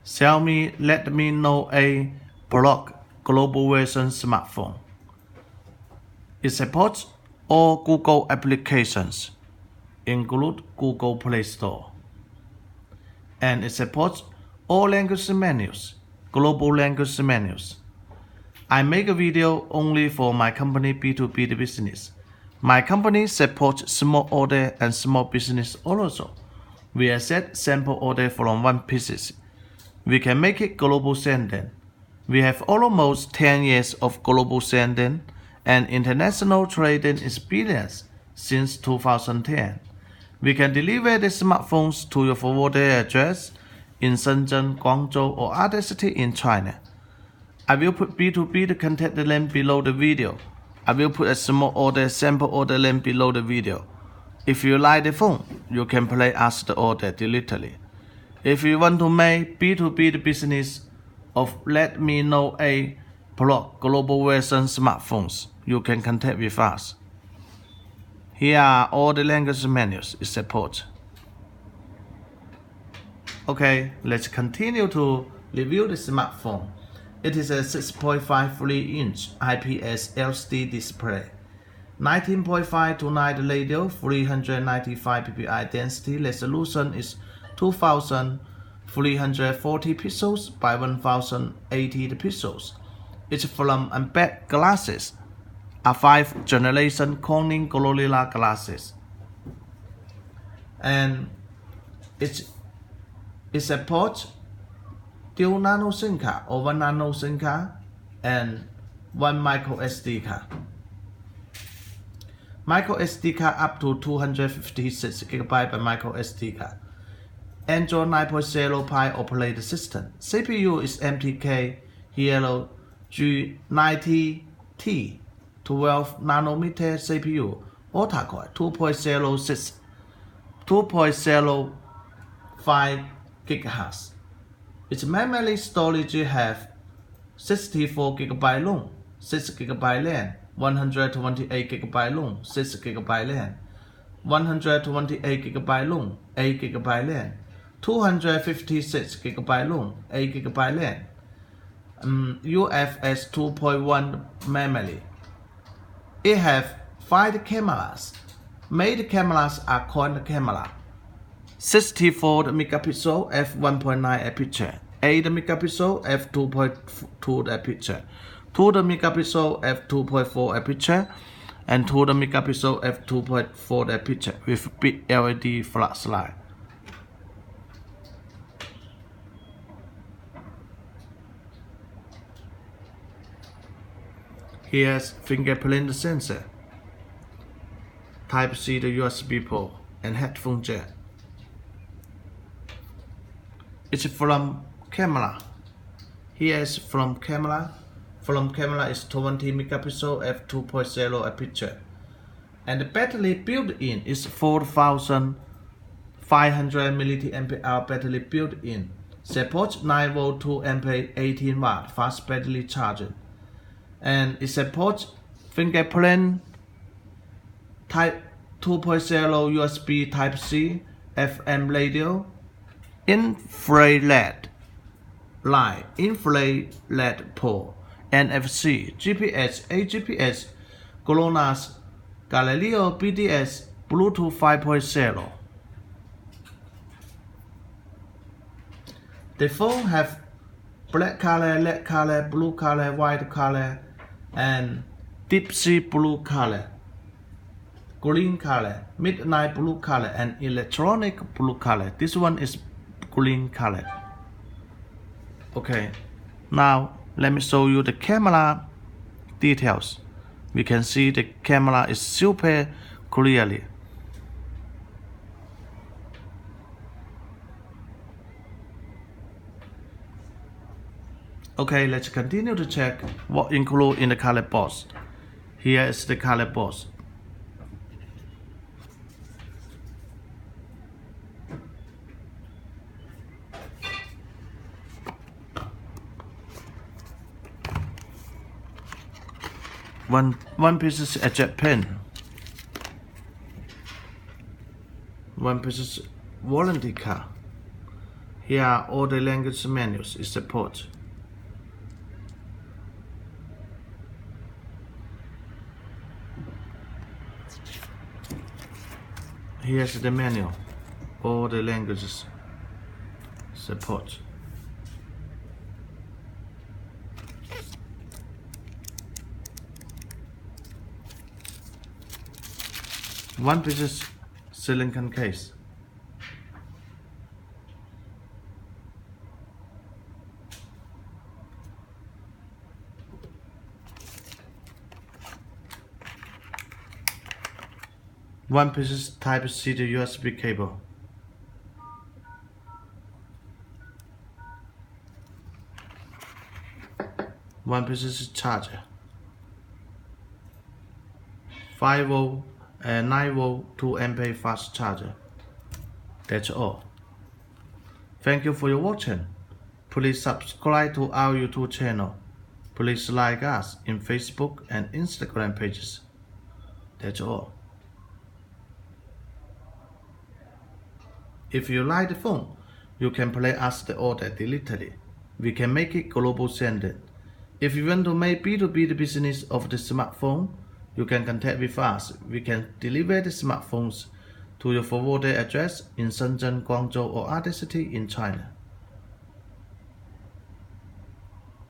Xiaomi Redmi Note8 Block global version smartphone. It supports all Google applications, include Google Play Store. And it supports all language menus, global language menus. I make a video only for my company B2B business. My company supports small order and small business also. We accept sample order from 1 pieces. We can make it global sending. We have almost 10 years of global sending and international trading experience since 2010. We can deliver the smartphones to your forwarder address in Shenzhen, Guangzhou, or other city in China. I will put B2B contact link below the video. I will put a small order sample order link below the video. If you like the phone, you can place the order directly. If you want to make B2B business of Redmi Note8 Pro global version smartphones, you can contact with us. Here are all the language menus it supports. Okay, let's continue to review the smartphone. It is a 6.53-inch IPS LCD display, 19.5 to 9 radio, 395 ppi density, resolution is 2340 pixels by 1080 pixels. It's from Embed glasses, a 5th generation Corning Gorilla glasses. And it supports dual nano SIM card or 1 nano SIM card and 1 micro SD card. Micro SD card up to 256 GB by micro SD card. Android 9.0 Pie operating system. CPU is MTK Heilo G90T 12 nanometer CPU. Octa-core 2.05 GHz. Its memory storage have 64 GB ROM, 6 GB RAM, 128 GB ROM, 6 GB RAM, 128 GB ROM, 8 GB RAM, 256 GB ROM, 8 GB RAM, UFS 2.1 memory. It have 5 cameras. Main cameras are quad camera. 64 megapixel f1.9 aperture, 8 megapixel f2.2 aperture, 2 megapixel f2.4 aperture, and 2 megapixel f2.4 aperture with big LED flashlight. Here's fingerprint sensor, Type-C to USB port, and headphone jack. It's from camera. Here is from camera. From camera is 20 megapixel f2.0 aperture. And the battery built-in is 4500 mAh battery built-in. Supports 9V 2A 18W fast battery charging. And it supports fingerprint Type 2.0 USB Type-C, FM radio, infrared light, infrared port, NFC, GPS, AGPS, GLONASS, Galileo, BDS, Bluetooth 5.0. The phone have black color, red color, blue color, white color, and deep sea blue color, green color, midnight blue color, and electronic blue color. This one is green color. Okay, now let me show you the camera details. We can see the camera is super clearly. Okay, let's continue to check what included in the color box. Here is the color box. One piece is a jet pen. One piece is warranty card. Here are all the language menus it supports. Here's the menu, all the languages support. One piece silicon case. One piece Type-C to USB cable. One piece charger. 5 volt and 9 volt 2 ampere fast charger. That's all. Thank you for your watching. Please subscribe to our YouTube channel. Please like us in Facebook and Instagram pages. That's all. If you like the phone, you can place us the order directly. We can make it global sending. If you want to make B2B the business of the smartphone, you can contact with us. We can deliver the smartphones to your forwarded address in Shenzhen, Guangzhou, or other city in China.